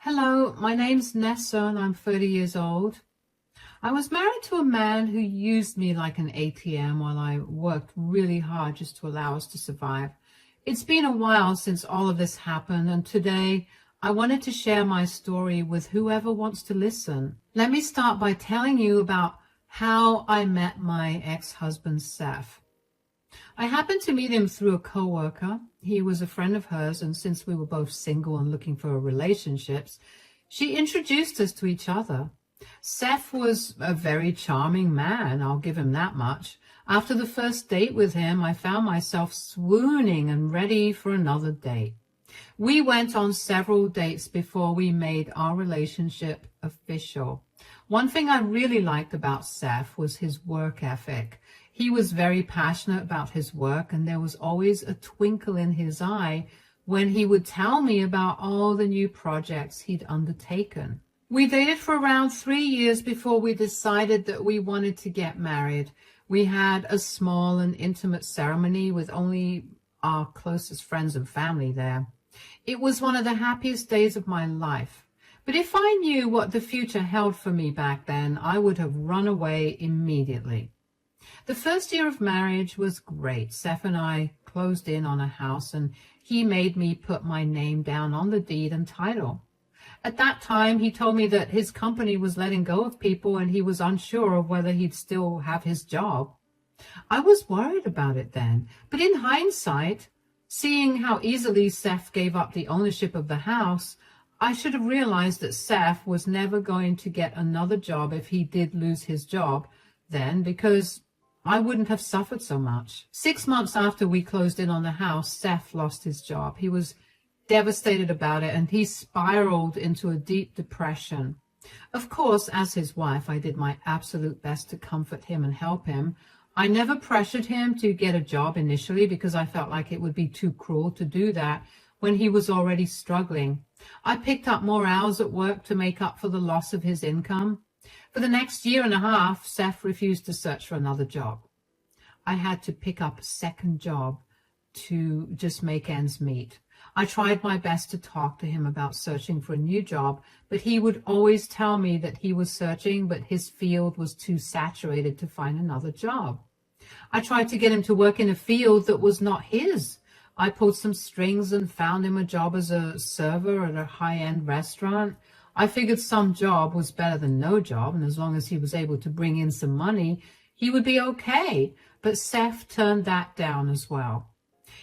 Hello, my name's Nessa and I'm 30 years old. I was married to a man who used me like an ATM while I worked really hard just to allow us to survive. It's been a while since all of this happened, and today I wanted to share my story with whoever wants to listen. Let me start by telling you about how I met my ex-husband, Seth. I happened to meet him through a coworker. He was a friend of hers, and since we were both single and looking for relationships, she introduced us to each other. Seth was a very charming man, I'll give him that much. After the first date with him, I found myself swooning and ready for another date. We went on several dates before we made our relationship official. One thing I really liked about Seth was his work ethic. He was very passionate about his work, and there was always a twinkle in his eye when he would tell me about all the new projects he'd undertaken. We dated for around 3 years before we decided that we wanted to get married. We had a small and intimate ceremony with only our closest friends and family there. It was one of the happiest days of my life. But if I knew what the future held for me back then, I would have run away immediately. The first year of marriage was great. Seth and I closed in on a house, and he made me put my name down on the deed and title. At that time, he told me that his company was letting go of people and he was unsure of whether he'd still have his job. I was worried about it then, but in hindsight, seeing how easily Seth gave up the ownership of the house, I should have realized that Seth was never going to get another job if he did lose his job then, because I wouldn't have suffered so much. 6 months after we closed in on the house, Seth lost his job. He was devastated about it, and he spiraled into a deep depression. Of course, as his wife, I did my absolute best to comfort him and help him. I never pressured him to get a job initially because I felt like it would be too cruel to do that when he was already struggling. I picked up more hours at work to make up for the loss of his income. For the next year and a half, Seth refused to search for another job. I had to pick up a second job to just make ends meet. I tried my best to talk to him about searching for a new job, but he would always tell me that he was searching, but his field was too saturated to find another job. I tried to get him to work in a field that was not his. I pulled some strings and found him a job as a server at a high-end restaurant. I figured some job was better than no job, and as long as he was able to bring in some money, he would be okay. But Seth turned that down as well.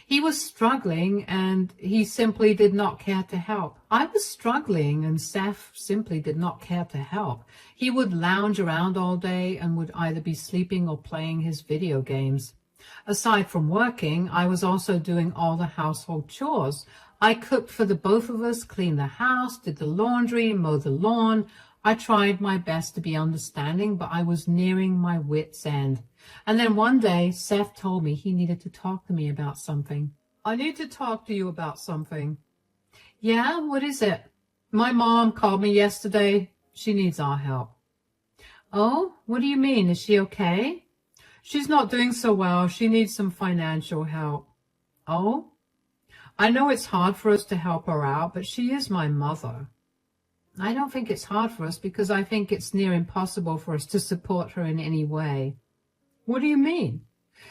He was struggling, and he simply did not care to help. I was struggling, and Seth simply did not care to help. He would lounge around all day and would either be sleeping or playing his video games. Aside from working, I was also doing all the household chores. I cooked for the both of us, cleaned the house, did the laundry, mowed the lawn. I tried my best to be understanding, but I was nearing my wit's end. And then one day, Seth told me he needed to talk to me about something. I need to talk to you about something. Yeah, what is it? My mom called me yesterday. She needs our help. Oh, what do you mean? Is she okay? She's not doing so well. She needs some financial help. Oh? I know it's hard for us to help her out, but she is my mother. I don't think it's hard for us because I think it's near impossible for us to support her in any way. What do you mean?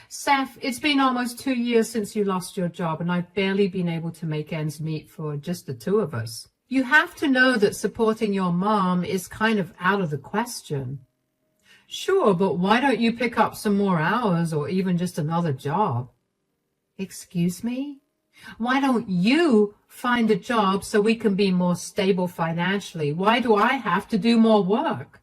Seth, it's been almost 2 years since you lost your job, and I've barely been able to make ends meet for just the two of us. You have to know that supporting your mom is kind of out of the question. Sure, but why don't you pick up some more hours or even just another job? Excuse me? Why don't you find a job so we can be more stable financially? Why do I have to do more work?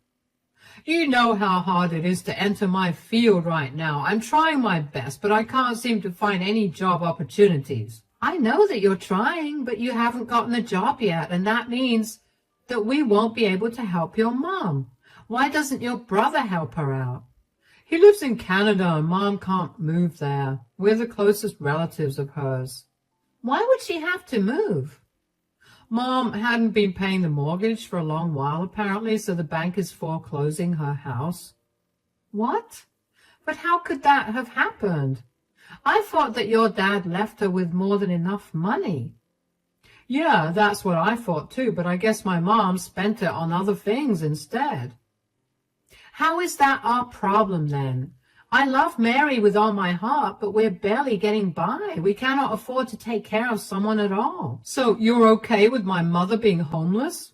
You know how hard it is to enter my field right now. I'm trying my best, but I can't seem to find any job opportunities. I know that you're trying, but you haven't gotten a job yet, and that means that we won't be able to help your mom. Why doesn't your brother help her out? He lives in Canada, and Mom can't move there. We're the closest relatives of hers. Why would she have to move? Mom hadn't been paying the mortgage for a long while, apparently, so the bank is foreclosing her house. What? But how could that have happened? I thought that your dad left her with more than enough money. Yeah, that's what I thought too, but I guess my mom spent it on other things instead. How is that our problem then? I love Mary with all my heart, but we're barely getting by. We cannot afford to take care of someone at all. So you're okay with my mother being homeless?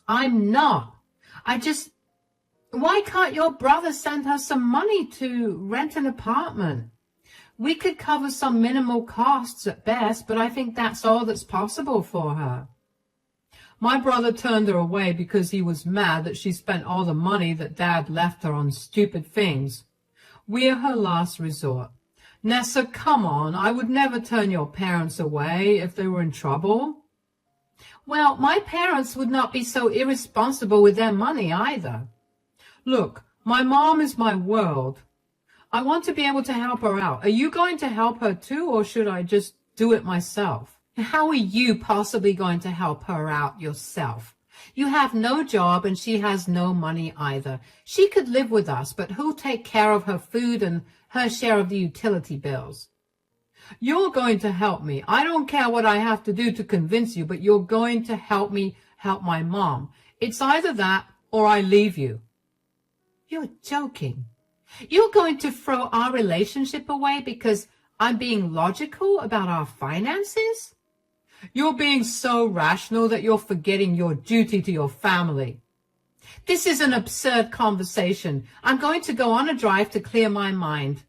I'm not. Why can't your brother send her some money to rent an apartment? We could cover some minimal costs at best, but I think that's all that's possible for her. My brother turned her away because he was mad that she spent all the money that Dad left her on stupid things. We're her last resort. Nessa, come on, I would never turn your parents away if they were in trouble. Well, my parents would not be so irresponsible with their money either. Look, my mom is my world. I want to be able to help her out. Are you going to help her too, or should I just do it myself? How are you possibly going to help her out yourself? You have no job and she has no money either. She could live with us, but who'll take care of her food and her share of the utility bills? You're going to help me. I don't care what I have to do to convince you, but you're going to help me help my mom. It's either that or I leave you. You're joking. You're going to throw our relationship away because I'm being logical about our finances? You're being so rational that you're forgetting your duty to your family. This is an absurd conversation. I'm going to go on a drive to clear my mind.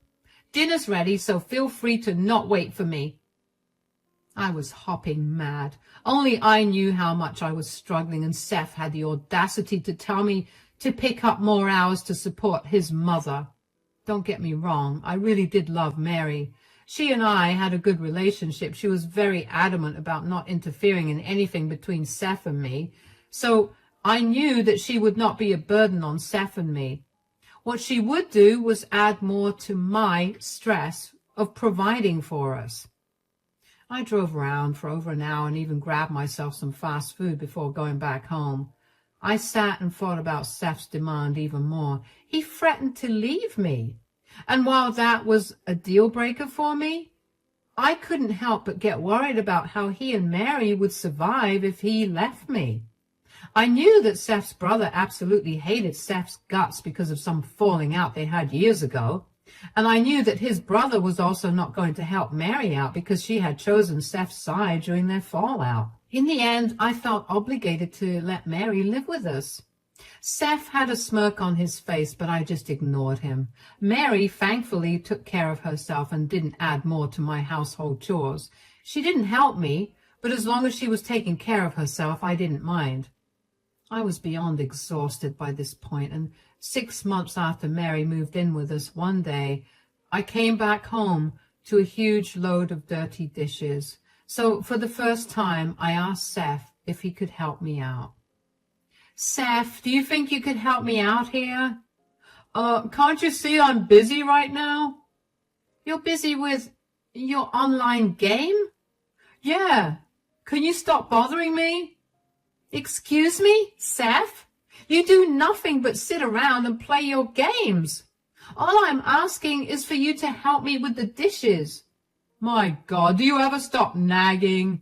Dinner's ready, so feel free to not wait for me. I was hopping mad. Only I knew how much I was struggling, and Seth had the audacity to tell me to pick up more hours to support his mother. Don't get me wrong, I really did love Mary. She and I had a good relationship. She was very adamant about not interfering in anything between Seth and me. So I knew that she would not be a burden on Seth and me. What she would do was add more to my stress of providing for us. I drove around for over an hour and even grabbed myself some fast food before going back home. I sat and thought about Seth's demand even more. He threatened to leave me. And while that was a deal breaker for me, I couldn't help but get worried about how he and Mary would survive if he left me. I knew that Seth's brother absolutely hated Seth's guts because of some falling out they had years ago. And I knew that his brother was also not going to help Mary out because she had chosen Seth's side during their fallout. In the end, I felt obligated to let Mary live with us. Seth had a smirk on his face, but I just ignored him. Mary thankfully took care of herself and didn't add more to my household chores. She didn't help me, but as long as she was taking care of herself, I didn't mind. I was beyond exhausted by this point, and 6 months after Mary moved in with us, one day I came back home to a huge load of dirty dishes. So for the first time, I asked Seth if he could help me out. Seth, do you think you could help me out here? Can't you see I'm busy right now? You're busy with your online game? Yeah. Can you stop bothering me? Excuse me, Seth? You do nothing but sit around and play your games. All I'm asking is for you to help me with the dishes. My God, do you ever stop nagging?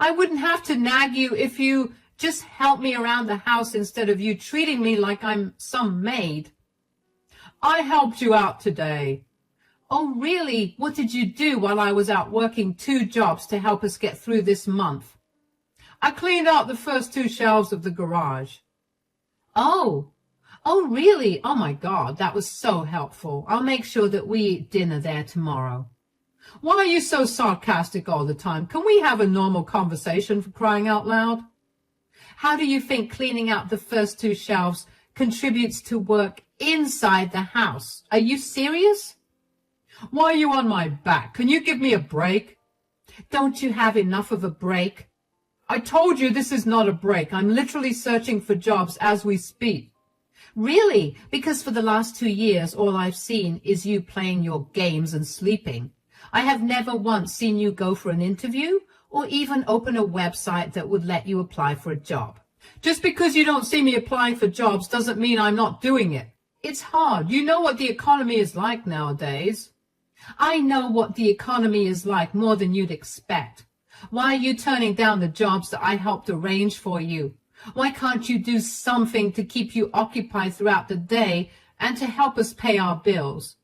I wouldn't have to nag you if you just help me around the house instead of you treating me like I'm some maid. I helped you out today. Oh, really? What did you do while I was out working 2 jobs to help us get through this month? I cleaned out the first 2 shelves of the garage. Oh, really? Oh, my God, that was so helpful. I'll make sure that we eat dinner there tomorrow. Why are you so sarcastic all the time? Can we have a normal conversation, for crying out loud? How do you think cleaning out the first 2 shelves contributes to work inside the house? Are you serious? Why are you on my back? Can you give me a break? Don't you have enough of a break? I told you this is not a break. I'm literally searching for jobs as we speak. Really? Because for the last 2 years, all I've seen is you playing your games and sleeping. I have never once seen you go for an interview or even open a website that would let you apply for a job. Just because you don't see me applying for jobs doesn't mean I'm not doing it. It's hard. You know what the economy is like nowadays. I know what the economy is like more than you'd expect. Why are you turning down the jobs that I helped arrange for you? Why can't you do something to keep you occupied throughout the day and to help us pay our bills?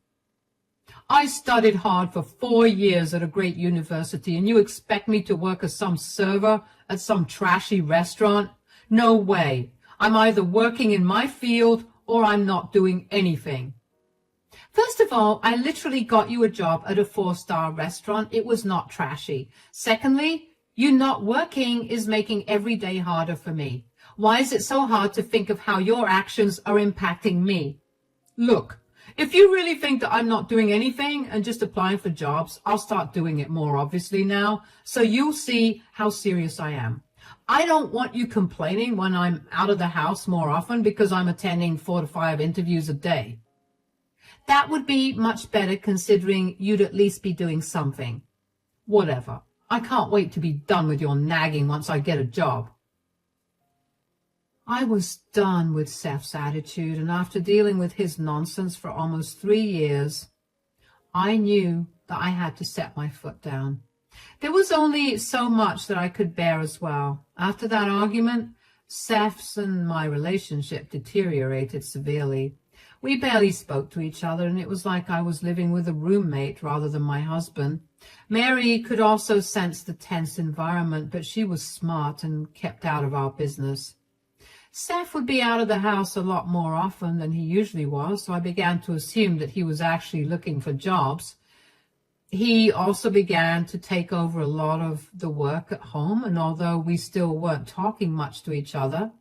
I studied hard for 4 years at a great university, and you expect me to work as some server at some trashy restaurant? No way. I'm either working in my field or I'm not doing anything. First of all, I literally got you a job at a 4-star restaurant. It was not trashy. Secondly, you not working is making every day harder for me. Why is it so hard to think of how your actions are impacting me? Look, if you really think that I'm not doing anything and just applying for jobs, I'll start doing it more obviously now, so you'll see how serious I am. I don't want you complaining when I'm out of the house more often because I'm attending 4 to 5 interviews a day. That would be much better considering you'd at least be doing something. Whatever. I can't wait to be done with your nagging once I get a job. I was done with Seth's attitude, and after dealing with his nonsense for almost 3 years, I knew that I had to set my foot down. There was only so much that I could bear as well. After that argument, Seth's and my relationship deteriorated severely. We barely spoke to each other, and it was like I was living with a roommate rather than my husband. Mary could also sense the tense environment, but she was smart and kept out of our business. Seth would be out of the house a lot more often than he usually was, so I began to assume that he was actually looking for jobs. He also began to take over a lot of the work at home, and although we still weren't talking much to each other,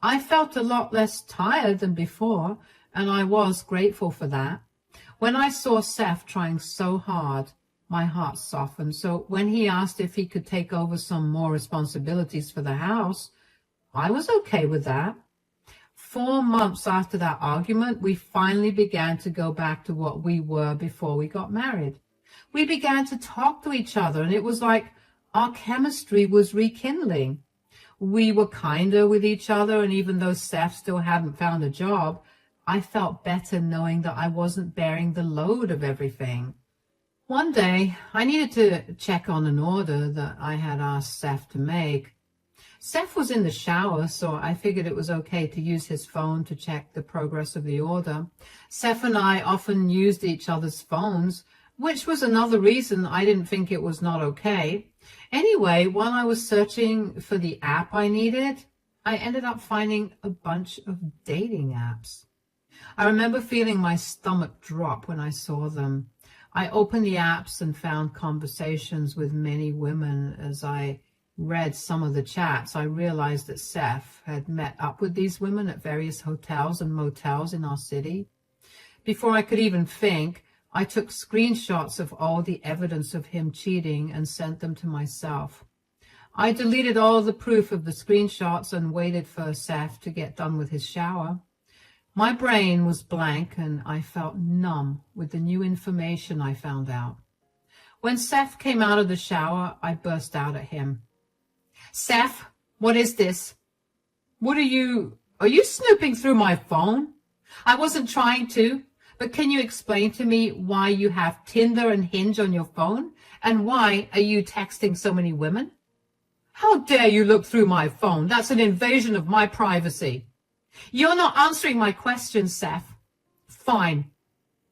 I felt a lot less tired than before, and I was grateful for that. When I saw Seth trying so hard, my heart softened. So when he asked if he could take over some more responsibilities for the house, I was okay with that. 4 months after that argument, we finally began to go back to what we were before we got married. We began to talk to each other, and it was like our chemistry was rekindling. We were kinder with each other, and even though Seth still hadn't found a job, I felt better knowing that I wasn't bearing the load of everything. One day, I needed to check on an order that I had asked Seth to make. Seth was in the shower, so I figured it was okay to use his phone to check the progress of the order. Seth and I often used each other's phones, which was another reason I didn't think it was not okay. Anyway, while I was searching for the app I needed, I ended up finding a bunch of dating apps. I remember feeling my stomach drop when I saw them. I opened the apps and found conversations with many women. As I read some of the chats, I realized that Seth had met up with these women at various hotels and motels in our city. Before I could even think, I took screenshots of all the evidence of him cheating and sent them to myself. I deleted all the proof of the screenshots and waited for Seth to get done with his shower. My brain was blank, and I felt numb with the new information I found out. When Seth came out of the shower, I burst out at him. Seth, what is this? Are you snooping through my phone? I wasn't trying to, but can you explain to me why you have Tinder and Hinge on your phone? And why are you texting so many women? How dare you look through my phone? That's an invasion of my privacy. You're not answering my question, Seth. Fine.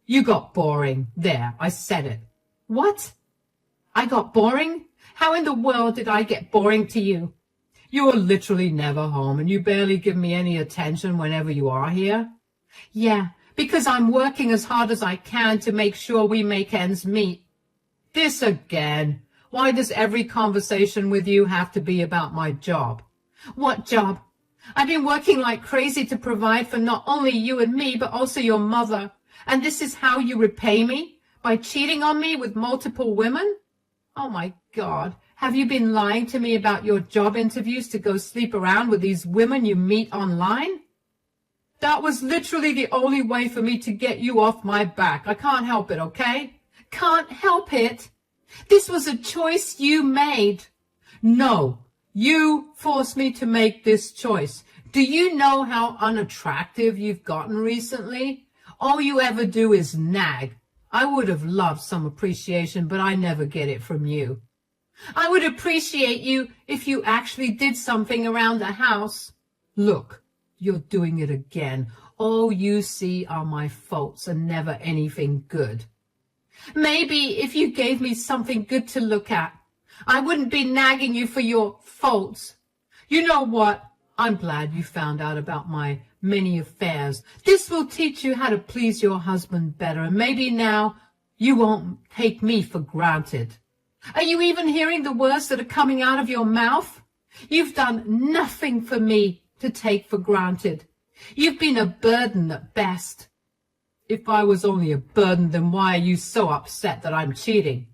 You got boring. There, I said it. What? I got boring? How in the world did I get boring to you? You're literally never home, and you barely give me any attention whenever you are here. Yeah, because I'm working as hard as I can to make sure we make ends meet. This again. Why does every conversation with you have to be about my job? What job? I've been working like crazy to provide for not only you and me, but also your mother. And this is how you repay me? By cheating on me with multiple women? Oh my God. Have you been lying to me about your job interviews to go sleep around with these women you meet online? That was literally the only way for me to get you off my back. I can't help it, okay? Can't help it. This was a choice you made. No. You forced me to make this choice. Do you know how unattractive you've gotten recently? All you ever do is nag. I would have loved some appreciation, but I never get it from you. I would appreciate you if you actually did something around the house. Look, you're doing it again. All you see are my faults and never anything good. Maybe if you gave me something good to look at, I wouldn't be nagging you for your faults. You know what? I'm glad you found out about my many affairs. This will teach you how to please your husband better, and maybe now you won't take me for granted. Are you even hearing the words that are coming out of your mouth? You've done nothing for me to take for granted. You've been a burden at best. If I was only a burden, then why are you so upset that I'm cheating?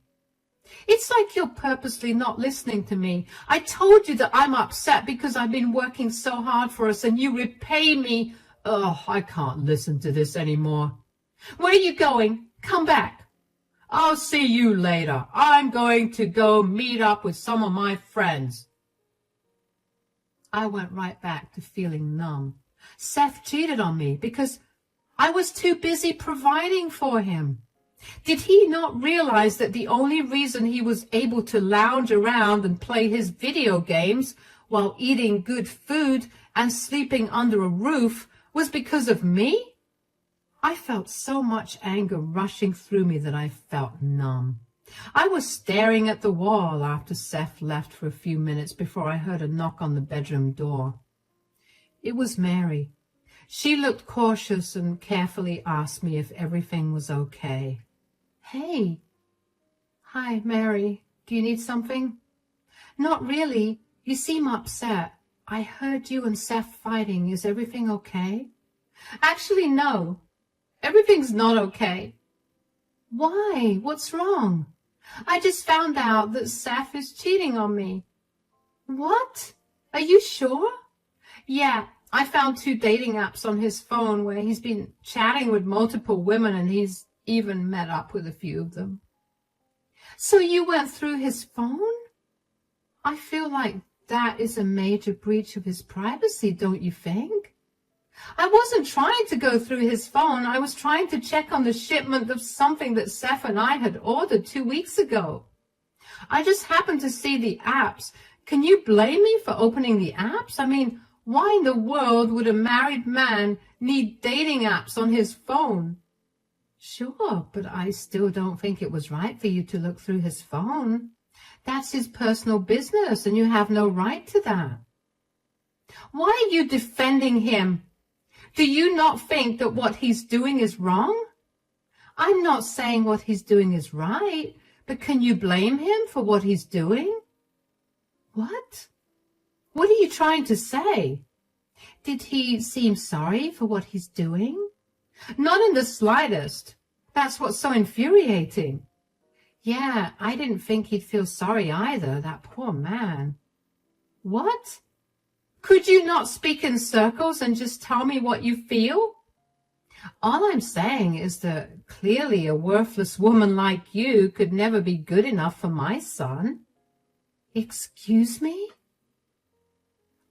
It's like you're purposely not listening to me. I told you that I'm upset because I've been working so hard for us, and you repay me. Oh, I can't listen to this anymore. Where are you going? Come back. I'll see you later. I'm going to go meet up with some of my friends. I went right back to feeling numb. Seth cheated on me because I was too busy providing for him. Did he not realize that the only reason he was able to lounge around and play his video games while eating good food and sleeping under a roof was because of me? I felt so much anger rushing through me that I felt numb. I was staring at the wall after Seth left for a few minutes before I heard a knock on the bedroom door. It was Mary. She looked cautious and carefully asked me if everything was okay. Hey. Hi, Mary. Do you need something? Not really. You seem upset. I heard you and Seth fighting. Is everything okay? Actually, no. Everything's not okay. Why? What's wrong? I just found out that Seth is cheating on me. What? Are you sure? Yeah, I found 2 dating apps on his phone where he's been chatting with multiple women, and he's even met up with a few of them. So you went through his phone? I feel like that is a major breach of his privacy, don't you think? I wasn't trying to go through his phone. I was trying to check on the shipment of something that Seth and I had ordered 2 weeks ago. I just happened to see the apps. Can you blame me for opening the apps? I mean, why in the world would a married man need dating apps on his phone? Sure, but I still don't think it was right for you to look through his phone. That's his personal business, and you have no right to that. Why are you defending him? Do you not think that what he's doing is wrong? I'm not saying what he's doing is right, but can you blame him for what he's doing? What? What are you trying to say? Did he seem sorry for what he's doing? Not in the slightest. That's what's so infuriating. Yeah, I didn't think he'd feel sorry either, that poor man. What? Could you not speak in circles and just tell me what you feel? All I'm saying is that clearly a worthless woman like you could never be good enough for my son. Excuse me?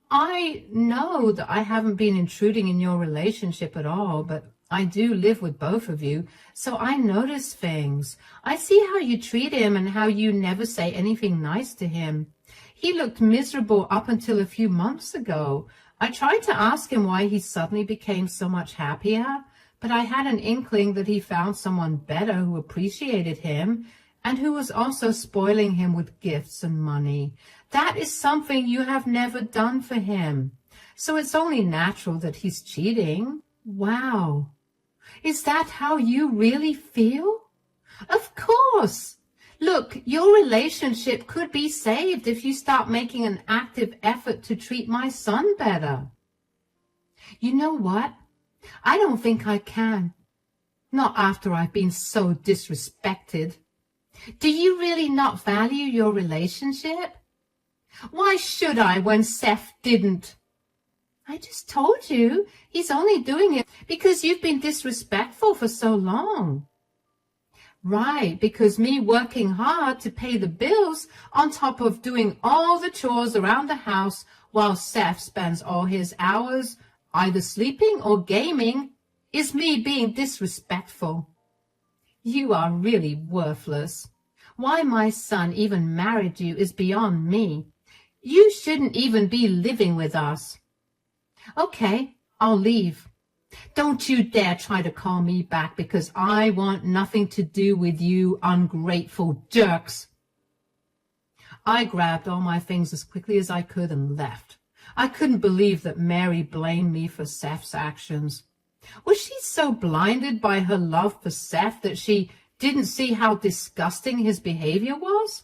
I know that I haven't been intruding in your relationship at all, but I do live with both of you, so I notice things. I see how you treat him and how you never say anything nice to him. He looked miserable up until a few months ago. I tried to ask him why he suddenly became so much happier, but I had an inkling that he found someone better who appreciated him and who was also spoiling him with gifts and money. That is something you have never done for him. So it's only natural that he's cheating. Wow. Is that how you really feel? Of course. Look, your relationship could be saved if you start making an active effort to treat my son better. You know what? I don't think I can. Not after I've been so disrespected. Do you really not value your relationship? Why should I when Seth didn't? I just told you he's only doing it because you've been disrespectful for so long. Right, because me working hard to pay the bills on top of doing all the chores around the house while Seth spends all his hours either sleeping or gaming is me being disrespectful. You are really worthless. Why my son even married you is beyond me. You shouldn't even be living with us. Okay, I'll leave. Don't you dare try to call me back because I want nothing to do with you ungrateful jerks. I grabbed all my things as quickly as I could and left. I couldn't believe that Mary blamed me for Seth's actions. Was she so blinded by her love for Seth that she didn't see how disgusting his behavior was?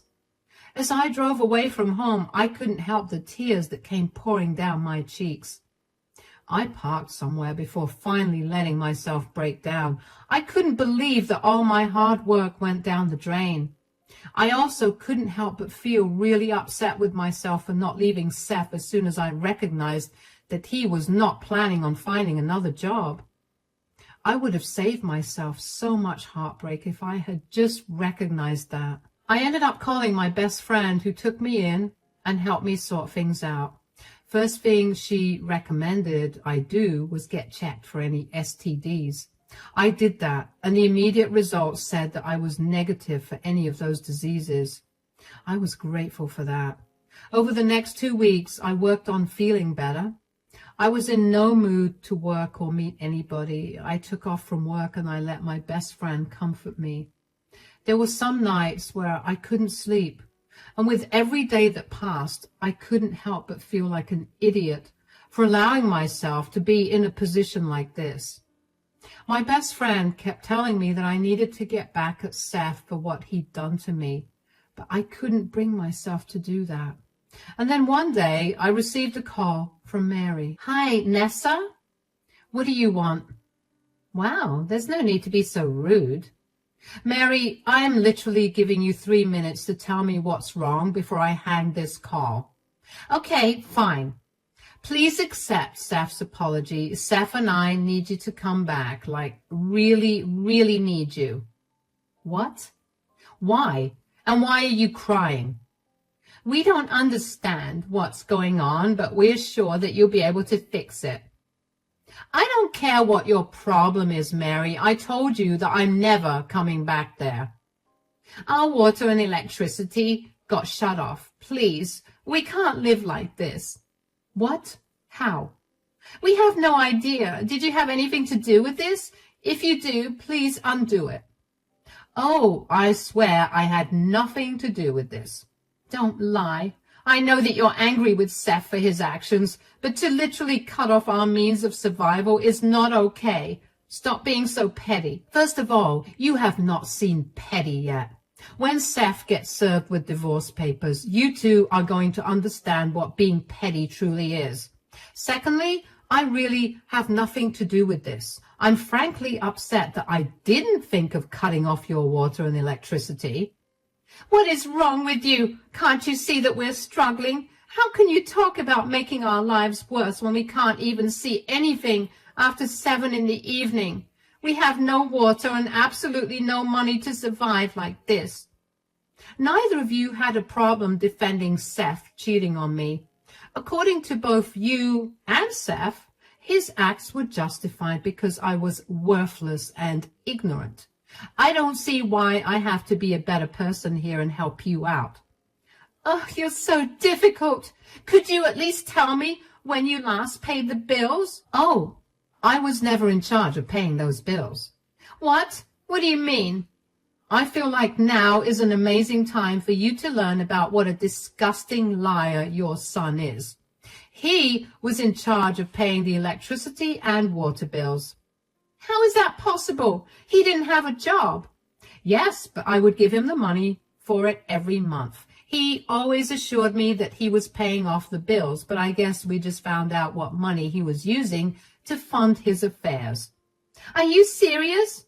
As I drove away from home, I couldn't help the tears that came pouring down my cheeks. I parked somewhere before finally letting myself break down. I couldn't believe that all my hard work went down the drain. I also couldn't help but feel really upset with myself for not leaving Seth as soon as I recognized that he was not planning on finding another job. I would have saved myself so much heartbreak if I had just recognized that. I ended up calling my best friend who took me in and helped me sort things out. First thing she recommended I do was get checked for any STDs. I did that, and the immediate results said that I was negative for any of those diseases. I was grateful for that. Over the next 2 weeks, I worked on feeling better. I was in no mood to work or meet anybody. I took off from work and I let my best friend comfort me. There were some nights where I couldn't sleep, and with every day that passed, I couldn't help but feel like an idiot for allowing myself to be in a position like this. My best friend kept telling me that I needed to get back at Seth for what he'd done to me, but I couldn't bring myself to do that. And then one day I received a call from Mary. Hi, Nessa? What do you want? Wow, there's no need to be so rude. Mary, I am literally giving you 3 minutes to tell me what's wrong before I hang this call. Okay, fine. Please accept Seth's apology. Seth and I need you to come back, like really, really need you. What? Why? And why are you crying? We don't understand what's going on, but we're sure that you'll be able to fix it. I don't care what your problem is, Mary. I told you that I'm never coming back there. Our water and electricity got shut off. Please, we can't live like this. What? How? We have no idea. Did you have anything to do with this? If you do, please undo it. Oh, I swear I had nothing to do with this. Don't lie. I know that you're angry with Seth for his actions, but to literally cut off our means of survival is not okay. Stop being so petty. First of all, you have not seen petty yet. When Seth gets served with divorce papers, you two are going to understand what being petty truly is. Secondly, I really have nothing to do with this. I'm frankly upset that I didn't think of cutting off your water and electricity. What is wrong with you? Can't you see that we're struggling? How can you talk about making our lives worse when we can't even see anything after 7 in the evening? We have no water and absolutely no money to survive like this. Neither of you had a problem defending Seth cheating on me. According to both you and Seth, his acts were justified because I was worthless and ignorant. I don't see why I have to be a better person here and help you out. Oh, you're so difficult. Could you at least tell me when you last paid the bills? Oh, I was never in charge of paying those bills. What? What do you mean? I feel like now is an amazing time for you to learn about what a disgusting liar your son is. He was in charge of paying the electricity and water bills. How is that possible? He didn't have a job. Yes, but I would give him the money for it every month. He always assured me that he was paying off the bills, but I guess we just found out what money he was using to fund his affairs. Are you serious?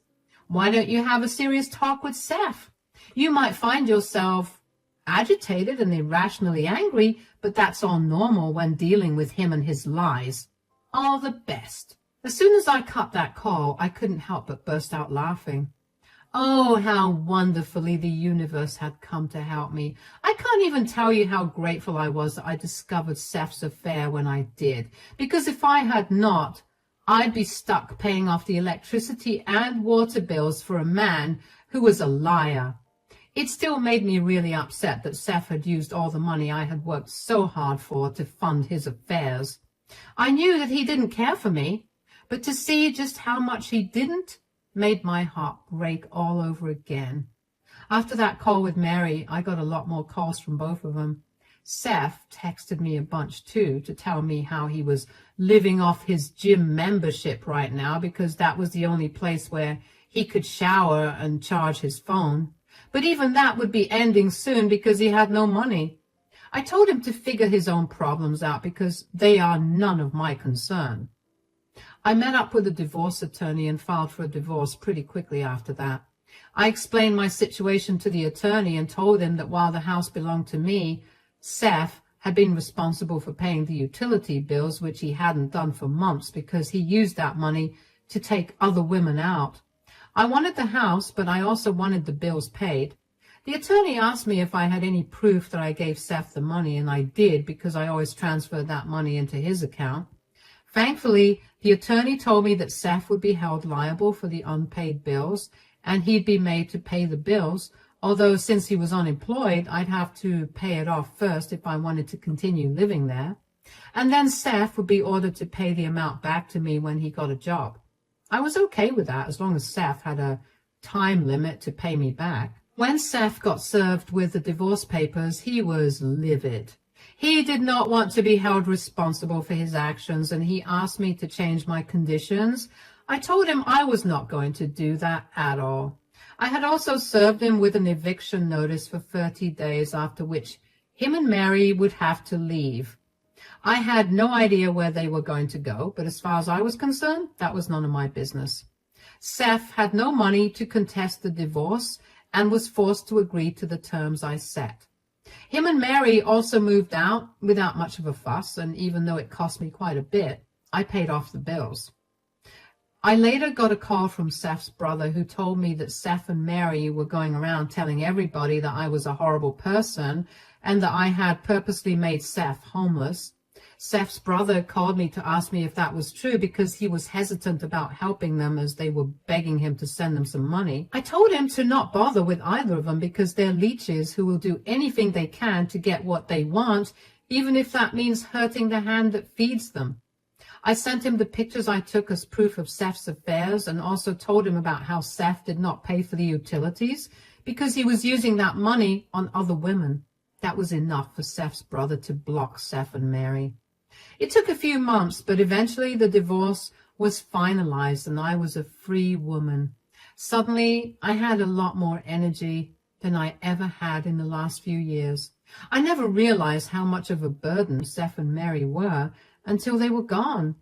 Why don't you have a serious talk with Seth? You might find yourself agitated and irrationally angry, but that's all normal when dealing with him and his lies. All the best. As soon as I cut that call, I couldn't help but burst out laughing. Oh, how wonderfully the universe had come to help me. I can't even tell you how grateful I was that I discovered Seth's affair when I did, because if I had not, I'd be stuck paying off the electricity and water bills for a man who was a liar. It still made me really upset that Seth had used all the money I had worked so hard for to fund his affairs. I knew that he didn't care for me, but to see just how much he didn't made my heart break all over again. After that call with Mary, I got a lot more calls from both of them. Seth texted me a bunch too to tell me how he was living off his gym membership right now because that was the only place where he could shower and charge his phone. But even that would be ending soon because he had no money. I told him to figure his own problems out because they are none of my concern. I met up with a divorce attorney and filed for a divorce pretty quickly after that. I explained my situation to the attorney and told him that while the house belonged to me, Seth had been responsible for paying the utility bills, which he hadn't done for months because he used that money to take other women out. I wanted the house, but I also wanted the bills paid. The attorney asked me if I had any proof that I gave Seth the money, and I did because I always transferred that money into his account. Thankfully, the attorney told me that Seth would be held liable for the unpaid bills, and he'd be made to pay the bills, although since he was unemployed, I'd have to pay it off first if I wanted to continue living there. And then Seth would be ordered to pay the amount back to me when he got a job. I was okay with that as long as Seth had a time limit to pay me back. When Seth got served with the divorce papers, he was livid. He did not want to be held responsible for his actions, and he asked me to change my conditions. I told him I was not going to do that at all. I had also served him with an eviction notice for 30 days, after which him and Mary would have to leave. I had no idea where they were going to go, but as far as I was concerned, that was none of my business. Seth had no money to contest the divorce and was forced to agree to the terms I set. Him and Mary also moved out without much of a fuss, and even though it cost me quite a bit, I paid off the bills. I later got a call from Seth's brother who told me that Seth and Mary were going around telling everybody that I was a horrible person and that I had purposely made Seth homeless. Seth's brother called me to ask me if that was true because he was hesitant about helping them as they were begging him to send them some money. I told him to not bother with either of them because they're leeches who will do anything they can to get what they want, even if that means hurting the hand that feeds them. I sent him the pictures I took as proof of Seth's affairs and also told him about how Seth did not pay for the utilities because he was using that money on other women. That was enough for Seth's brother to block Seth and Mary. It took a few months, but eventually the divorce was finalized and I was a free woman. Suddenly, I had a lot more energy than I ever had in the last few years. I never realized how much of a burden Seth and Mary were until they were gone.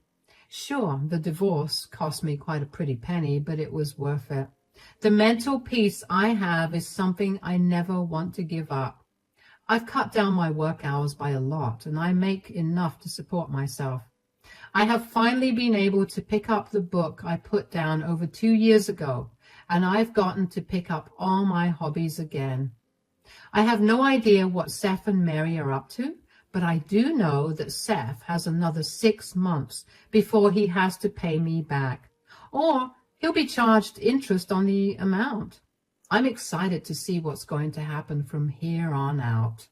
Sure, the divorce cost me quite a pretty penny, but it was worth it. The mental peace I have is something I never want to give up. I've cut down my work hours by a lot, and I make enough to support myself. I have finally been able to pick up the book I put down over 2 years ago, and I've gotten to pick up all my hobbies again. I have no idea what Seth and Mary are up to, but I do know that Seth has another 6 months before he has to pay me back, or he'll be charged interest on the amount. I'm excited to see what's going to happen from here on out.